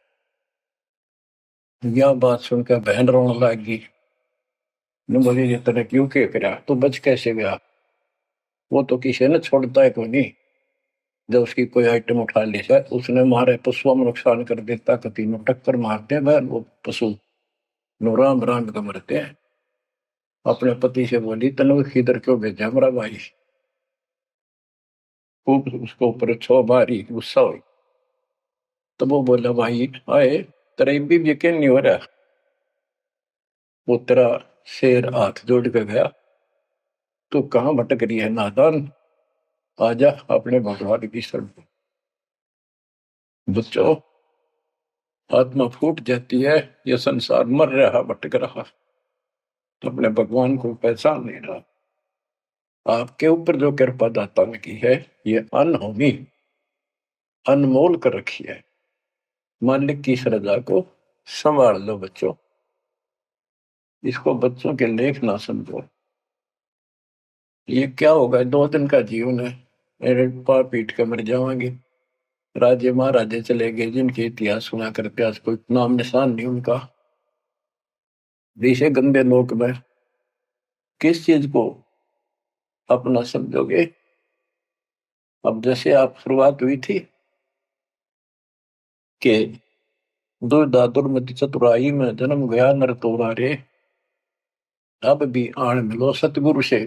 S1: यह बात सुनकर बहन रोने लगी। ने बोली, ये तेने क्यों के करा, तू बच कैसे गया? वो तो किसी ने छोड़ता है कोई नहीं, जब उसकी कोई आइटम उठा ली जाए उसने मारे पशुओं में नुकसान कर देता, कति में टक्कर मारते हैं बहन, वो पशु नो राम राम का मरते हैं। अपने पति से बोली, तने किधर क्यों भेजा मेरा भाई? खूब उसको ऊपर छो मारी, गुस्सा हुई। तो वो बोला, भाई आए, तेरा भी यकीन नहीं हो रहा? वो तेरा शेर हाथ जोड़ के गया, तू कहाँ भटक रही है नादान, आजा अपने भगवान की शरण। बच्चों, आत्मा फूट जाती है, ये संसार मर रहा, भटक रहा, अपने भगवान को पहचान नहीं रहा। आपके ऊपर जो कृपा दाता ने की है, ये अनहोनी, अनमोल कर रखी है। मालिक की श्रद्धा को संभाल लो बच्चों, इसको बच्चों के लेख ना समझो। ये क्या होगा, 2 दिन का जीवन है, मेरे पा पीट के मर जावांगे। राजे महाराजे चले गए, जिनके इतिहास सुना करते, आज कोई नाम निशान नहीं उनका। इसे गंदे लोक में किस चीज को अपना समझोगे? अब जैसे आप शुरुआत हुई थी कि दुर्दादुर चतुराई में जन्म गया नर तोरा रे, अब भी आण मिलो सतगुरु से,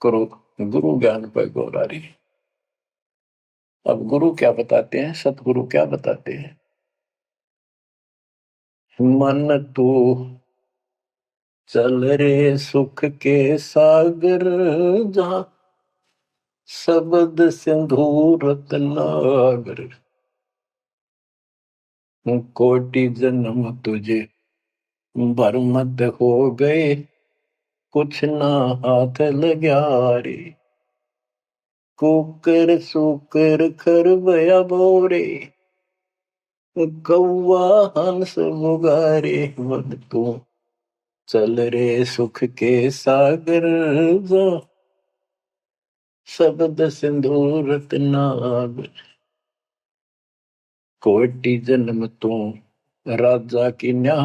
S1: करो गुरु ज्ञान पे गौरारी। अब गुरु क्या बताते हैं, सतगुरु क्या बताते हैं? मन तू चल रे सुख के सागर, जहां शब्द सिंधु रत्नागर। कोटि जन्म तुझे बरमद हो गए, कुछ ना हाथ लग्या रे। कुकर सुकर खरबया बोरे, कौवा हंस मुगारे। वद तू चल रे सुख के सागर जा, शब्द सिंधु रत्नागर। कोटि जन्म तू राजा की न्या,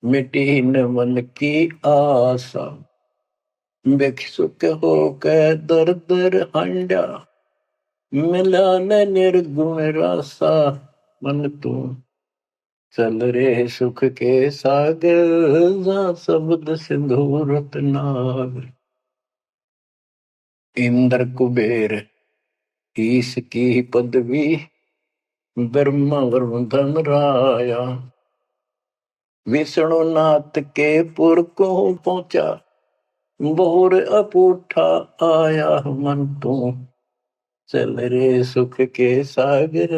S1: मिटी न मन की आशा। भिक्षुक होकर दर दर हंडा, मिला न निर्गुण रासा। मन तू चल रे सुख के सागर जा, शब्द सिंधु रत्नागर। इंद्र कुबेर ईश की पदवी, ब्रह्मा वरुण धन राया। विष्णु नाथ के पुर को पहुंचा, बोर अपूठा आया। मन तू चल रे सुख के सागर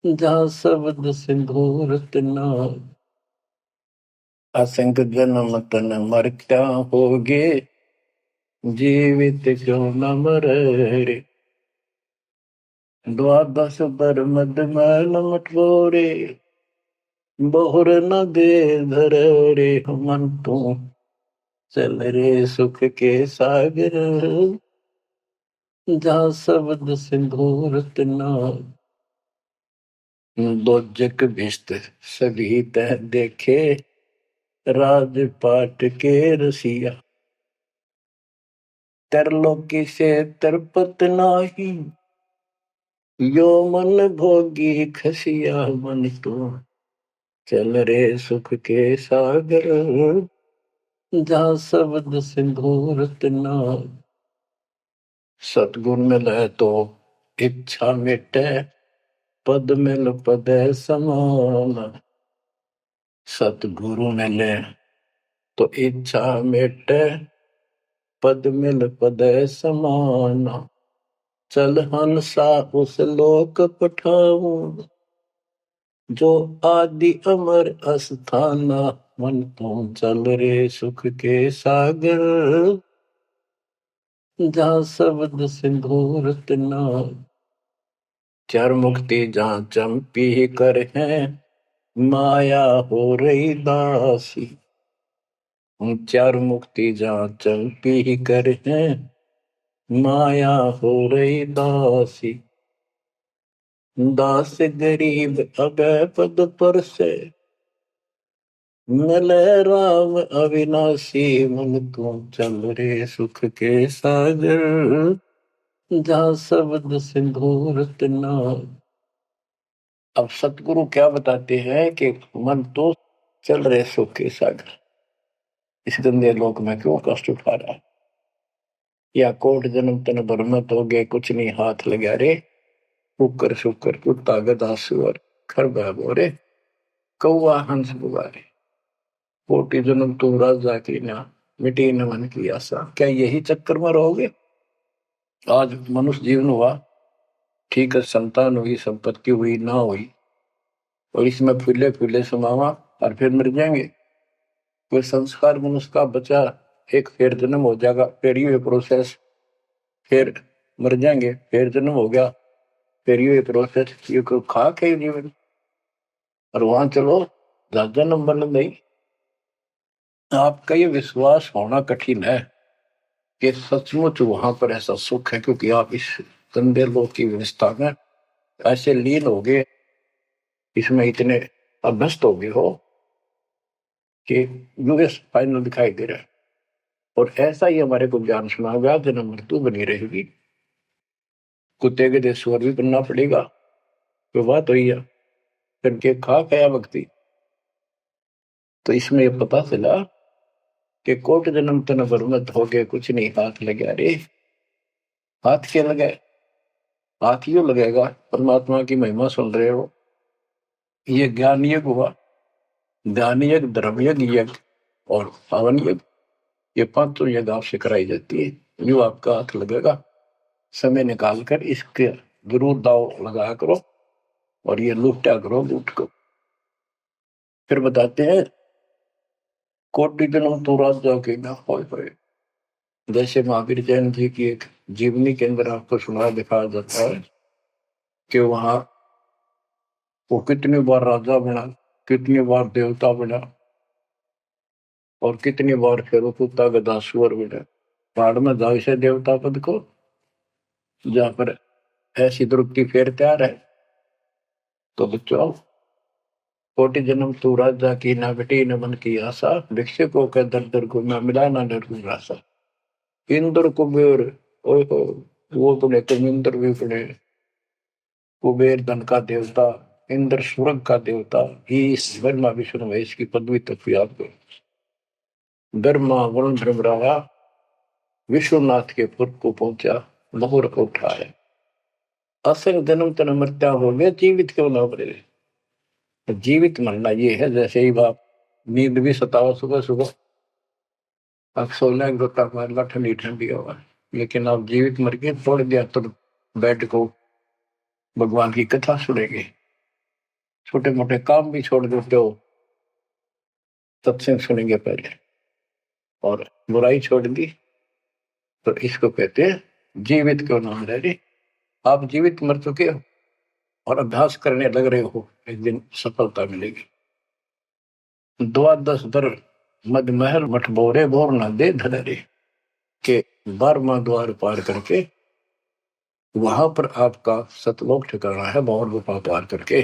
S1: जा, शब्द सिंधु रत्नागर। असंग जन्म तन मरता होगे, जीवित क्यों न मरे रे। द्वादश बर मद मैल मटोरे, बहुर न दे धर रे। मन तू चल रे सुख के सागर जा, शब्द सिंधु रत्नागर। दोजक भिष्ट सभी तह देखे, राजपाट के रसिया। तरलोकी से तरपत नाही, यो मन भोगी खसिया। मन तो चल रे सुख के सागर जा, शब्द सिंधु रत्नागर। सतगुण मिले तो इच्छा मिटे, पद मिल पद समान। सतगुरु मिले तो इच्छा मिटे, पद मिल पद समान। चल हंसा उस लोक पठाऊं, जो आदि अमर अस्थाना। मन तो चल रे सुख के सागर जा, शब्द सिंधु रत्नागर। चार मुक्ति जहाँ चंपी कर है, माया हो रही दासी। चार मुक्ति जहाँ चंपी कर है, माया हो रही दासी। दास गरीब अगय पद पर से, मिले राम अविनाशी। मन तू चल रे सुख के सागर जा, शब्द सिंधु रत्नागर। अब सतगुरु क्या बताते हैं कि मन तो चल रहे सुख के सागर, इस गंदे लोक में क्यों कष्ट उठा रहा है। या कोट जन्म तन भरमत हो गए, कुछ नहीं हाथ लगा रे। कुकर शुकर कुत्ता गधा सुअर खरबा बोरे, कौवा हंस बुगारे। कोटि जन्म तुम राजा की ना, मिटी न मन की आशा। क्या यही चक्कर में रहोगे? आज मनुष्य जीवन हुआ, ठीक है, संतान हुई, संपत्ति हुई ना हुई, और इसमें फूले फूले समावा और फिर मर जाएंगे। कोई संस्कार मनुष्य का बचा, एक फिर जन्म हो जाएगा, फिर ये प्रोसेस, फिर मर जाएंगे, फिर जन्म हो गया, फिर ये प्रोसेस। ये कोई खाक है जीवन? और वहां चलो ज्यादा नंबर नहीं। आपका ये विश्वास होना कठिन है कि सचमुच वहां पर ऐसा सुख है, क्योंकि आप इस गंदे लोक की व्यवस्था में ऐसे लीन हो गए, इसमें इतने अभ्यस्त हो गए हो कि यूएस फाइनल दिखाई दे रहा है। और ऐसा ही हमारे को ज्ञान सुना गया, जन्म मृत्यु बनी रहेगी, कुत्ते के देशवर भी बनना पड़ेगा। तो बात हुई है, फिर के खा गया भक्ति। तो इसमें ये पता चला कि कोट जन्म तन बरमत हो गए, कुछ नहीं हाथ लगा रे। हाथ क्या लगे? हाथ यूं लगेगा, परमात्मा की महिमा सुन रहे हो। ये ज्ञान यज्ञ हुआ, ध्यान यज्ञ, धर्म यज्ञ, यज्ञ और पावन यज्ञ, ये पांचों यज्ञ आपसे कराई जाती है। जो आपका हाथ लगेगा, समय निकाल कर इसके जरूर दाव लगाया करो। और ये लूटा करो लूट को। फिर बताते हैं कोटि दिनों तो राजा के ना होए। जैसे महावीर जैन जी की एक जीवनी के अंदर आपको सुना दिखाया जाता है कि वहां वो कितनी बार राजा बना, कितनी बार देवता बना, और कितनी बार फिर वो कुत्ता गधा सुअर बना। पहाड़ में जाओ से देवता पद को, जहां पर ऐसी द्रुपति फेर तैयार है। तो बच्चों, कोटि जन्म तू राजा की ना बेटी न मन की आशा, भिक्षुकों के दर दर को मैं मिला ना डर रासा। इंद्र कुबेर, ओए हो, वो तो लेते इंद्र भी पड़े। कुबेर धन का देवता, इंद्र स्वर्ग का देवता, ईश ब्रह्मा विष्णु महेश की पदवी तक भी आपको ब्रह्मा वरुण ब्रह्मराया विश्वनाथ के पुर को पहुंचा, बहुर को उठाया। असंग जन्म तन मृत्या हो गया, जीवित क्यों ना मरे। तो जीवित मरना ये है, जैसे ही बाप नींद भी सताओ सुबह सुबह, अब सोलह गोता मारना ठंडी ठंडी हवा, लेकिन आप जीवित मर के तोड़ दिया तो बेड को भगवान की कथा सुनेंगे। छोटे मोटे काम भी छोड़ देते हो, सत्संग सुनेंगे पहले, और बुराई छोड़ दी तो इसको कहते हैं जीवित क्यों ना मरे रे। आप जीवित मर चुके हो और अभ्यास करने लग रहे हो, एक दिन सफलता मिलेगी। द्वादश दर मद महल मठ बोरे बोर न दे धरे, के 12वां द्वार पार करके वहां पर आपका सतलोक ठिकाना है, भौर गुफा पार करके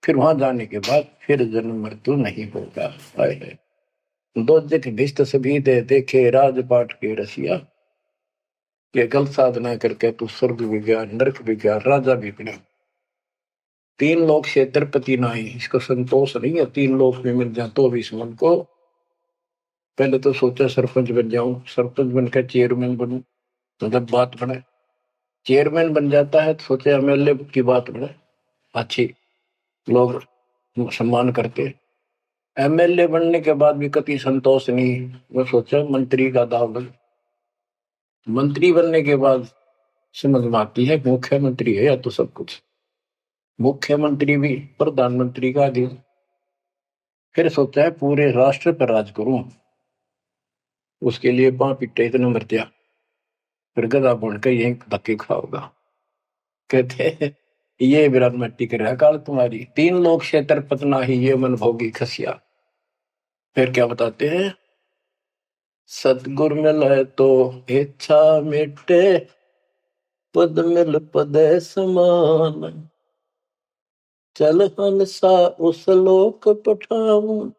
S1: फिर वहां जाने के बाद फिर जन्म मृत्यु नहीं होगा। है दो जित भिष्ट सभी दे देखे राजपाट के रसिया, ये गलत साधना करके तू स्वर्ग भी गया, नरक भी गया, राजा भी बना। तीन लोग क्षेत्रपति नहीं, इसको संतोष नहीं है, तीन लोग में मिल जाए तो भी इस मन को। पहले तो सोचा सरपंच बन जाऊं, सरपंच बनकर चेयरमैन बनूं, तो जब बात बने चेयरमैन बन जाता है तो सोचे एमएलए की बात बने, अच्छी लोग सम्मान करते। एमएलए बनने के बाद भी कभी संतोष नहीं, मैं सोचा मंत्री का दाव लग। मंत्री बनने के बाद समझ में आती है मुख्यमंत्री है या तो सब कुछ, मुख्यमंत्री भी प्रधानमंत्री का अधीन। फिर सोचा है पूरे राष्ट्र पर राज करूं, उसके लिए पांव पिट्टे इतने मरतिया, फिर गधा बन के यही धक्के खाओगा। कहते हैं ये विराट मट्टी कर रहा काल तुम्हारी, तीन लोग क्षेत्र पतना ही ये मन भोगी खसिया। फिर क्या बताते हैं, सतगुर मिले तो इच्छा मिटे, पद मिल पद समान, चल हंसा उस लोक पठाऊं,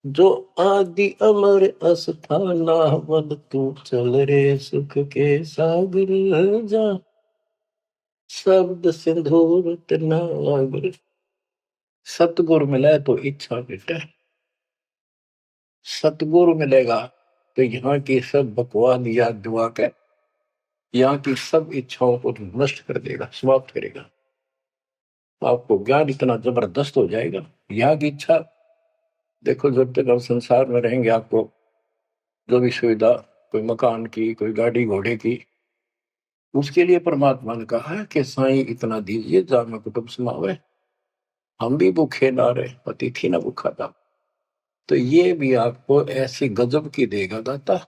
S1: जो आदि अमर अस्थाना, मन तू चल रे सुख के सागर जा, शब्द सिंदूर नागर। सतगुरु मिले तो इच्छा मिटे, सतगुरु मिलेगा तो यहाँ की सब बकवाद याद दुआ के यहाँ की सब इच्छाओं को नष्ट कर देगा, समाप्त करेगा। आपको ज्ञान इतना जबरदस्त हो जाएगा। यहाँ की इच्छा देखो, जब तक हम संसार में रहेंगे आपको जो भी सुविधा, कोई मकान की, कोई गाड़ी घोड़े की, उसके लिए परमात्मा ने कहा है कि साईं इतना दीजिए जा में कुटुंब समावे, हम भी भूखे ना रहे, अतिथि ना भूखा था। तो ये भी आपको ऐसी गजब की देगा दाता,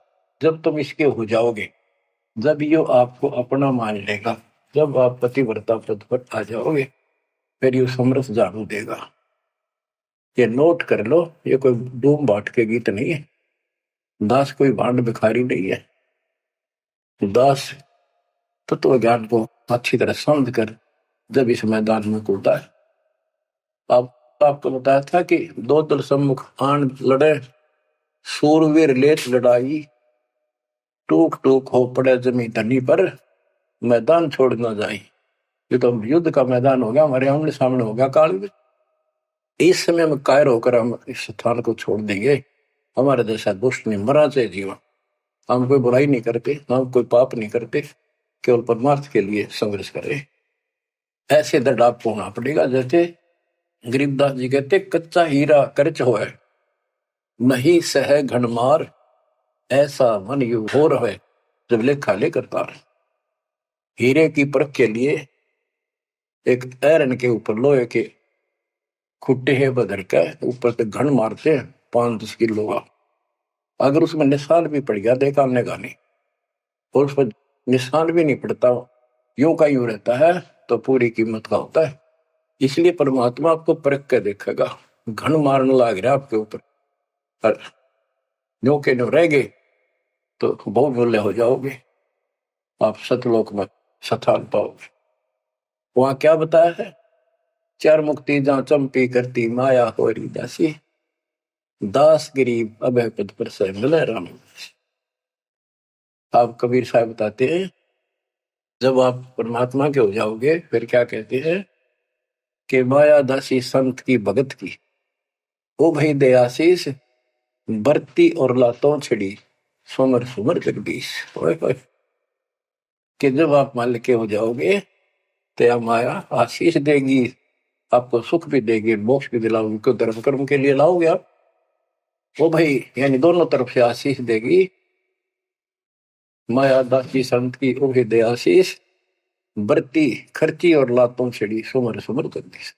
S1: जब तुम इसके हो जाओगे, जब ये आपको अपना मान लेगा, जब आप पतिव्रता पद पर आ जाओगे, फिर ये समरस जानू देगा। ये नोट कर लो, ये कोई डूम बाट के गीत नहीं है, दास कोई भांड भिखारी नहीं है। दास तत्व ज्ञान को अच्छी तरह समझ कर जब इस मैदान में कूदा है। आपको बताया था कि दो दल सम्मुख आन लड़े, सूरवीर लेत लड़ाई, टूक टूक हो पड़े जमी धनी पर, मैदान छोड़ ना जाए। ये तो युद्ध का मैदान हो गया, हमारे आमने सामने हो गया काल में। इस समय में कायर होकर हम इस स्थान को छोड़ देंगे, हमारे जैसा दुष्ट नहीं मरा चाहे जीवन। हम कोई बुराई नहीं करते, हम कोई पाप नहीं करते, केवल परमार्थ के लिए संघर्ष करें। ऐसे दृढ़ आपको होना पड़ेगा। जैसे गरीबदास जी कहते, कच्चा हीरा करच होए, नहीं सह घनमार, ऐसा मन यू हो रहे जब लेखा लेकर तार। हीरे की परख के लिए एक ऐरन के ऊपर लोहे के खुट्टे है बदर का, ऊपर से घन मारते हैं 5-10 किलो का। अगर उसमें निशान भी पड़ गया देखा हमने गाने, और उस पर निशान भी नहीं पड़ता, यूं का यूं रहता है, तो पूरी कीमत का होता है। इसलिए परमात्मा आपको परख के देखेगा। घन मारने लग रहा आपके ऊपर, और यूं के यूं रह गए तो बहुत बोले हो जाओगे, आप सतलोक में स्थान पाओगे। वहां क्या बताया है? चार मुक्ति जहां चंपी करती माया हो रही दासी, दास गरीब अभय पद पर से मिले राम। आप कबीर साहब बताते हैं, जब आप परमात्मा के हो जाओगे फिर क्या कहते हैं कि माया दासी संत की भगत की, ओ भाई दे आशीष, बरती और लातों छिड़ी, सुमर सुमर जगदीश। ओए होए, कि जब आप मान के हो जाओगे तो यह माया आशीष देगी, आपको सुख भी देगी, मोक्ष भी दिलाओगी। क्यों? धर्म कर्म के लिए लाओगे आप, वो भाई यानी दोनों तरफ से आशीष देगी। माया दासी संत की उभे दे आशीष, बरती खर्ची और लातों छिड़ी, सुमर सुमर जगदीश।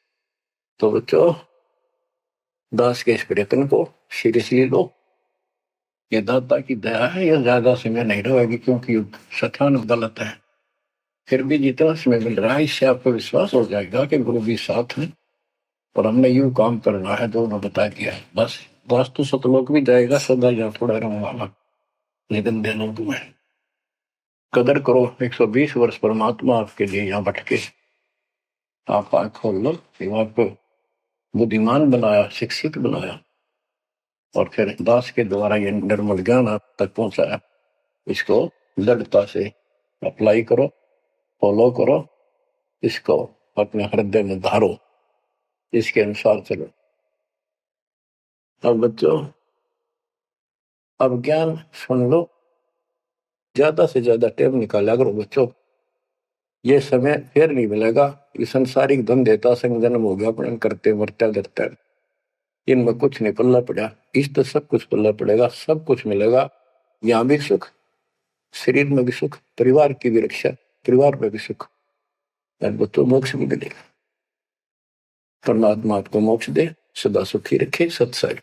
S1: तो बच्चों, दास के इस प्रयत्न को सीरियसली लो। ये दाता की दया है, ये ज्यादा समय नहीं रहेगी, क्योंकि सठान गलत है। फिर भी जितना समय मिल रहा है इससे आपको विश्वास हो जाएगा कि गुरु भी साथ है, और हमने यूं काम करना है जो उन्होंने बता दिया है। बस वास्तु सतलोक भी जाएगा, सदा यहाँ थोड़ा रहूंगा, लेकिन दिनों में कदर करो। 120 वर्ष परमात्मा आपके लिए यहाँ भटके, आप आंख खोल लो। आपको बुद्धिमान बनाया, शिक्षित बनाया, और फिर दास के द्वारा ये निर्मल ज्ञान आप तक पहुंचाया। इसको दृढ़ता से अप्लाई करो, फॉलो करो, इसको अपने हृदय में धारो, इसके अनुसार चलो। अब बच्चों, अब ज्ञान सुन लो, ज्यादा से ज्यादा टाइम निकाला करो बच्चों। ये समय फिर नहीं मिलेगा। ये संसारिक धन देता संग जन्म हो गया अपने करते मरते डरते, इनमें कुछ नहीं पल्ला पड़ा। इस तो सब कुछ पल्ला पड़ेगा, सब कुछ मिलेगा। यहाँ भी सुख, शरीर में भी सुख, परिवार की भी रक्षा, परिवार में भी सुख, और बच्चों मोक्ष भी मिलेगा। परमात्मा आपको मोक्ष दे, सदा सुखी रखे। सत्संग।